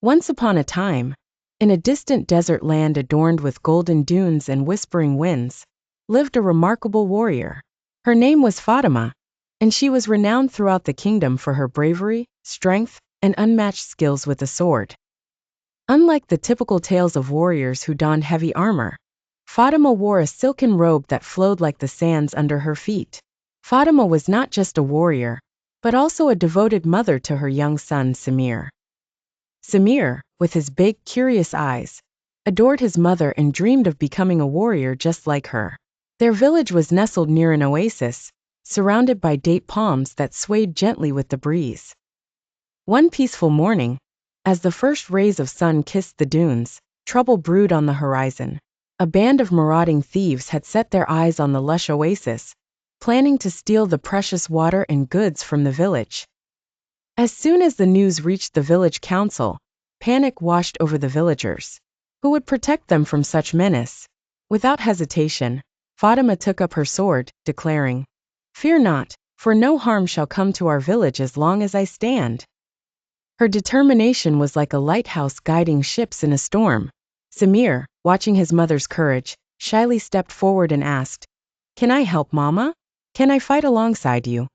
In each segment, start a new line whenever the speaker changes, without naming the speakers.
Once upon a time, in a distant desert land adorned with golden dunes and whispering winds, lived a remarkable warrior. Her name was Fatima, and she was renowned throughout the kingdom for her bravery, strength, and unmatched skills with the sword. Unlike the typical tales of warriors who donned heavy armor, Fatima wore a silken robe that flowed like the sands under her feet. Fatima was not just a warrior, but also a devoted mother to her young son Samir. Samir, with his big, curious eyes, adored his mother and dreamed of becoming a warrior just like her. Their village was nestled near an oasis, surrounded by date palms that swayed gently with the breeze. One peaceful morning, as the first rays of sun kissed the dunes, trouble brewed on the horizon. A band of marauding thieves had set their eyes on the lush oasis, planning to steal the precious water and goods from the village. As soon as the news reached the village council, panic washed over the villagers. Who would protect them from such menace? Without hesitation, Fatima took up her sword, declaring, "Fear not, for no harm shall come to our village as long as I stand." Her determination was like a lighthouse guiding ships in a storm. Samir, watching his mother's courage, shyly stepped forward and asked, "Can I help, Mama? Can I fight alongside you?"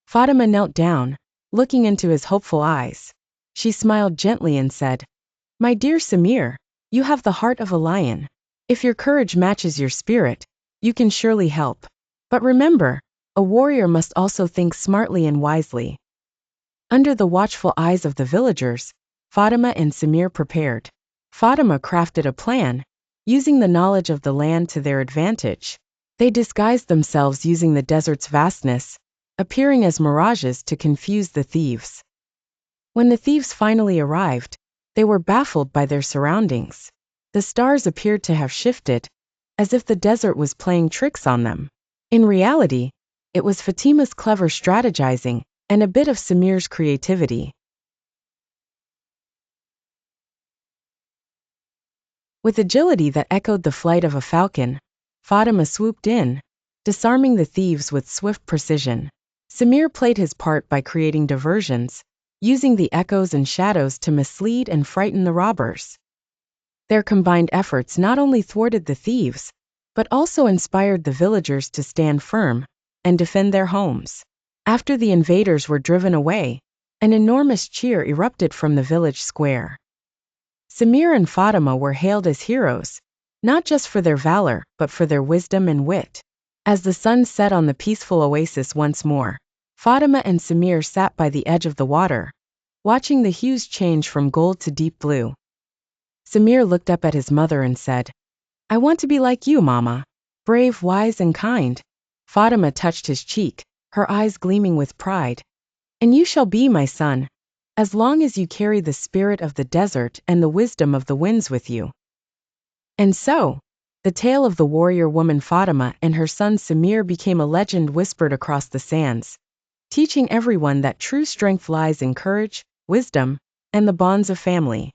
Fatima knelt down, looking into his hopeful eyes. She smiled gently and said, "My dear Samir, you have the heart of a lion. If your courage matches your spirit, you can surely help. But remember, a warrior must also think smartly and wisely." Under the watchful eyes of the villagers, Fatima and Samir prepared. Fatima crafted a plan, using the knowledge of the land to their advantage. They disguised themselves using the desert's vastness, appearing as mirages to confuse the thieves. When the thieves finally arrived, they were baffled by their surroundings. The stars appeared to have shifted, as if the desert was playing tricks on them. In reality, it was Fatima's clever strategizing and a bit of Samir's creativity. With agility that echoed the flight of a falcon, Fatima swooped in, disarming the thieves with swift precision. Samir played his part by creating diversions, using the echoes and shadows to mislead and frighten the robbers. Their combined efforts not only thwarted the thieves, but also inspired the villagers to stand firm and defend their homes. After the invaders were driven away, an enormous cheer erupted from the village square. Samir and Fatima were hailed as heroes, not just for their valor, but for their wisdom and wit. As the sun set on the peaceful oasis once more, Fatima and Samir sat by the edge of the water, watching the hues change from gold to deep blue. Samir looked up at his mother and said, "I want to be like you, Mama. Brave, wise, and kind." Fatima touched his cheek, her eyes gleaming with pride. "And you shall be, my son, as long as you carry the spirit of the desert and the wisdom of the winds with you." And so, the tale of the warrior woman Fatima and her son Samir became a legend whispered across the sands, teaching everyone that true strength lies in courage, wisdom, and the bonds of family.